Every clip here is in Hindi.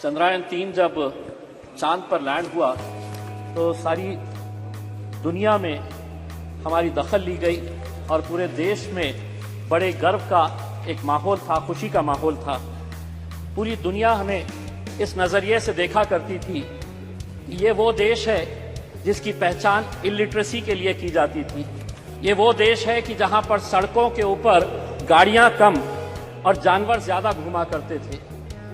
चंद्रयान-3 जब चांद पर लैंड हुआ तो सारी दुनिया में हमारी दखल ली गई और पूरे देश में बड़े गर्व का एक माहौल था, खुशी का माहौल था। पूरी दुनिया हमें इस नज़रिए से देखा करती थी कि ये वो देश है जिसकी पहचान इलिटरेसी के लिए की जाती थी। ये वो देश है कि जहां पर सड़कों के ऊपर गाड़ियां कम और जानवर ज्यादा घुमा करते थे।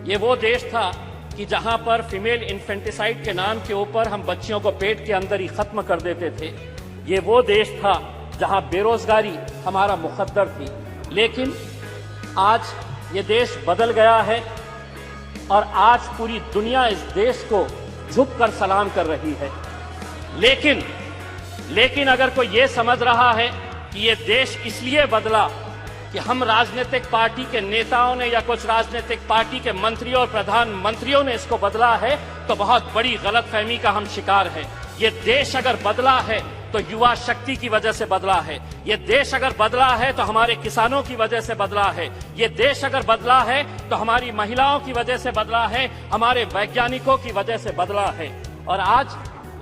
ये वो देश था कि जहां पर फीमेल इन्फेंटिसाइड के नाम के ऊपर हम बच्चियों को पेट के अंदर ही खत्म कर देते थे। ये वो देश था जहां बेरोजगारी हमारा मुकद्दर थी। लेकिन आज ये देश बदल गया है और आज पूरी दुनिया इस देश को झुककर सलाम कर रही है। लेकिन अगर कोई ये समझ रहा है कि ये देश इसलिए बदला कि हम राजनीतिक पार्टी के नेताओं ने या कुछ राजनीतिक पार्टी के मंत्रियों और प्रधानमंत्रियों ने इसको बदला है, तो बहुत बड़ी गलतफहमी का हम शिकार है। ये देश अगर बदला है तो युवा शक्ति की वजह से बदला है। ये देश अगर बदला है तो हमारे किसानों की वजह से बदला है। ये देश अगर बदला है तो हमारी महिलाओं की वजह से बदला है, हमारे वैज्ञानिकों की वजह से बदला है। और आज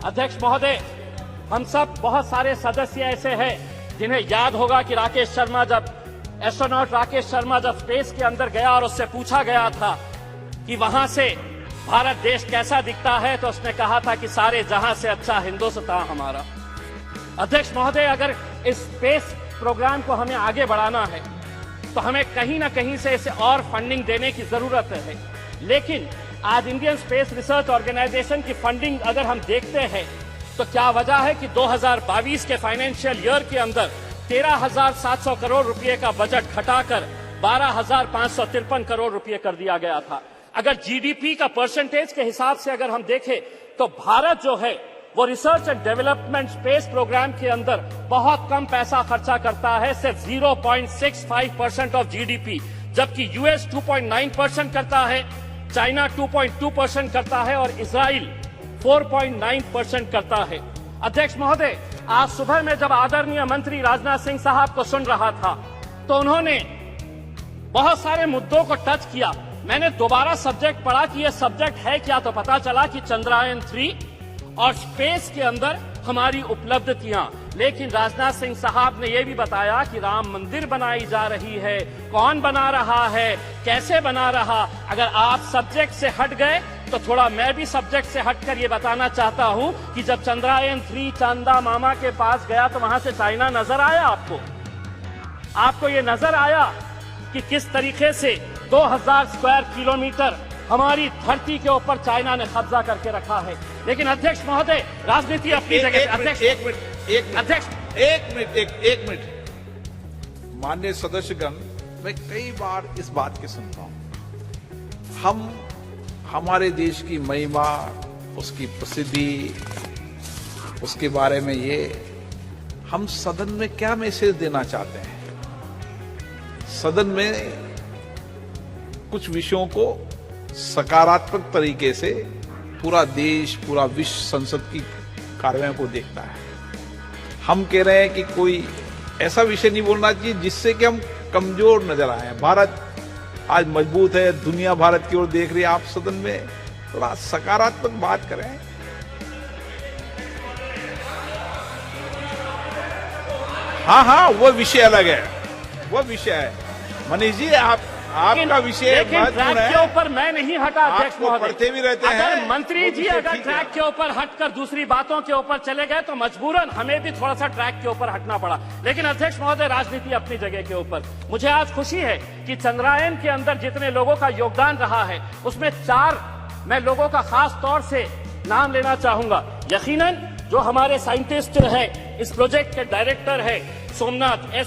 अध्यक्ष महोदय, हम सब बहुत सारे सदस्य ऐसे हैं जिन्हें याद होगा कि एस्ट्रोनॉट राकेश शर्मा जब स्पेस के अंदर गया और उससे पूछा गया था कि वहां से भारत देश कैसा दिखता है, तो उसने कहा था कि सारे जहां से अच्छा हिंदुस्तान हमारा। अध्यक्ष महोदय, अगर इस स्पेस प्रोग्राम को हमें आगे बढ़ाना है तो हमें कहीं ना कहीं से इसे और फंडिंग देने की जरूरत है। लेकिन आज इंडियन स्पेस रिसर्च ऑर्गेनाइजेशन की फंडिंग अगर हम देखते हैं तो क्या वजह है कि 2022 के फाइनेंशियल ईयर के अंदर 13,700 करोड़ रुपए का बजट घटाकर 12,553 करोड़ रुपए कर दिया गया था। अगर जीडीपी का परसेंटेज के हिसाब से अगर हम देखें तो भारत जो है वो research and development space program के अंदर बहुत कम पैसा खर्चा करता है, सिर्फ 0.65% ऑफ जीडीपी, जबकि यूएस 2.9% करता है, चाइना 2.2% करता है और इजराइल 4.9% करता है। अध्यक्ष महोदय, आज सुबह में जब आदरणीय मंत्री राजनाथ सिंह साहब को सुन रहा था तो उन्होंने बहुत सारे मुद्दों को टच किया। मैंने दोबारा सब्जेक्ट पढ़ा कि यह सब्जेक्ट है क्या, तो पता चला कि चंद्रयान-3 और स्पेस के अंदर हमारी उपलब्धियां। लेकिन राजनाथ सिंह साहब ने यह भी बताया कि राम मंदिर बनाई जा रही है, कौन बना रहा है, कैसे बना रहा। अगर आप सब्जेक्ट से हट गए तो थोड़ा मैं भी सब्जेक्ट से हटकर ये बताना चाहता हूं कि जब चंद्रयान-3 चांदा मामा के पास गया तो वहां से चाइना नजर आया आपको ये नजर आया कि किस तरीके से 2000 स्क्वायर किलोमीटर हमारी धरती के ऊपर चाइना ने कब्जा करके रखा है। लेकिन अध्यक्ष महोदय, राजनीति अपनी जगह। एक मिनट माननीय सदस्यगण, मैं कई बार इस बात की सुनता हूं, हम हमारे देश की महिमा, उसकी प्रसिद्धि, उसके बारे में हम सदन में क्या मैसेज देना चाहते हैं। सदन में कुछ विषयों को सकारात्मक तरीके से पूरा देश, पूरा विश्व संसद की कार्रवाई को देखता है। हम कह रहे हैं कि कोई ऐसा विषय नहीं बोलना चाहिए जिससे कि हम कमजोर नजर आए। भारत आज मजबूत है, दुनिया भारत की ओर देख रही है। आप सदन में थोड़ा सकारात्मक बात करें। हाँ, वो विषय अलग है, वो विषय है। मनीष जी, आपका विषय ट्रैक के ऊपर मैं नहीं हटा अध्यक्ष महोदय। पढ़ते भी रहते हैं। अगर मंत्री जी अगर ट्रैक के ऊपर हटकर दूसरी बातों के ऊपर चले गए तो मजबूरन हमें भी थोड़ा सा ट्रैक के ऊपर हटना पड़ा। लेकिन अध्यक्ष महोदय, राजनीति अपनी जगह के ऊपर। मुझे आज खुशी है कि चंद्रयान के अंदर जितने लोगों का योगदान रहा है उसमें 4 मैं लोगों का खास तौर से नाम लेना चाहूंगा। यकीनन जो हमारे साइंटिस्ट है, इस प्रोजेक्ट के डायरेक्टर है एस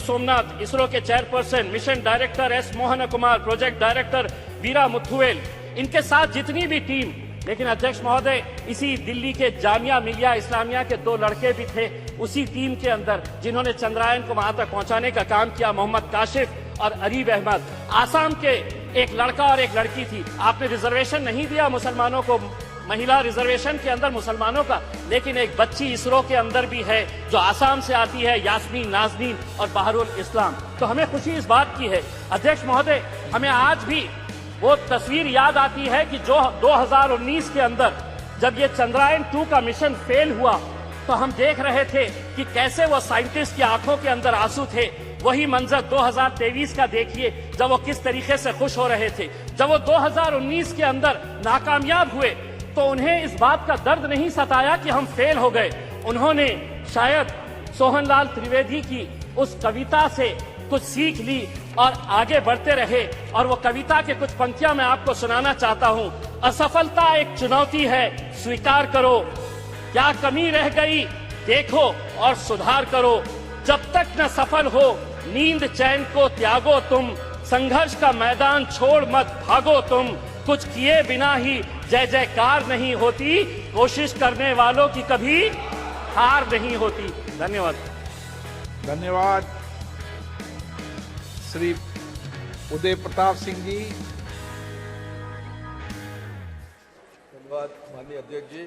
सोमनाथ, इसरो के chairperson, mission director S Mohan Kumar, project director Veera Muthuvel, इनके साथ जितनी भी टीम। लेकिन अध्यक्ष महोदय, इसी दिल्ली के जामिया मिलिया इस्लामिया के 2 लड़के भी थे उसी टीम के अंदर जिन्होंने चंद्रयान को वहां तक पहुंचाने का काम किया, मोहम्मद काशिफ और अरीब अहमद। आसाम के एक लड़का और एक लड़की थी। आपने रिजर्वेशन नहीं दिया मुसलमानों को, महिला रिजर्वेशन के अंदर मुसलमानों का, लेकिन एक बच्ची इसरो के अंदर भी है जो आसाम से आती है, यास्मीन नाजनीन और बहरुल इस्लाम। तो हमें खुशी इस बात की है अध्यक्ष महोदय, हमें आज भी वो तस्वीर याद आती है कि जो 2019 के अंदर जब ये चंद्रयान 2 का मिशन फेल हुआ तो हम देख रहे थे कि कैसे वो साइंटिस्ट की आंखों के अंदर आंसू थे। वही मंजर 2023 का देखिए, जब वो किस तरीके से खुश हो रहे थे। जब वो 2019 के अंदर नाकामयाब हुए तो उन्हें इस बात का दर्द नहीं सताया कि हम फेल हो गए। उन्होंने शायद सोहनलाल त्रिवेदी की उस कविता से कुछ सीख ली और आगे बढ़ते रहे। और वो कविता के कुछ पंक्तियां मैं आपको सुनाना चाहता हूं। असफलता एक चुनौती है, स्वीकार करो। क्या कमी रह गई देखो और सुधार करो। जब तक न सफल हो नींद चैन को त्यागो तुम। संघर्ष का मैदान छोड़ मत भागो तुम। कुछ किए बिना ही जय जयकार नहीं होती। कोशिश करने वालों की कभी हार नहीं होती। धन्यवाद। धन्यवाद श्री उदय प्रताप सिंह जी। धन्यवाद माननीय अध्यक्ष जी।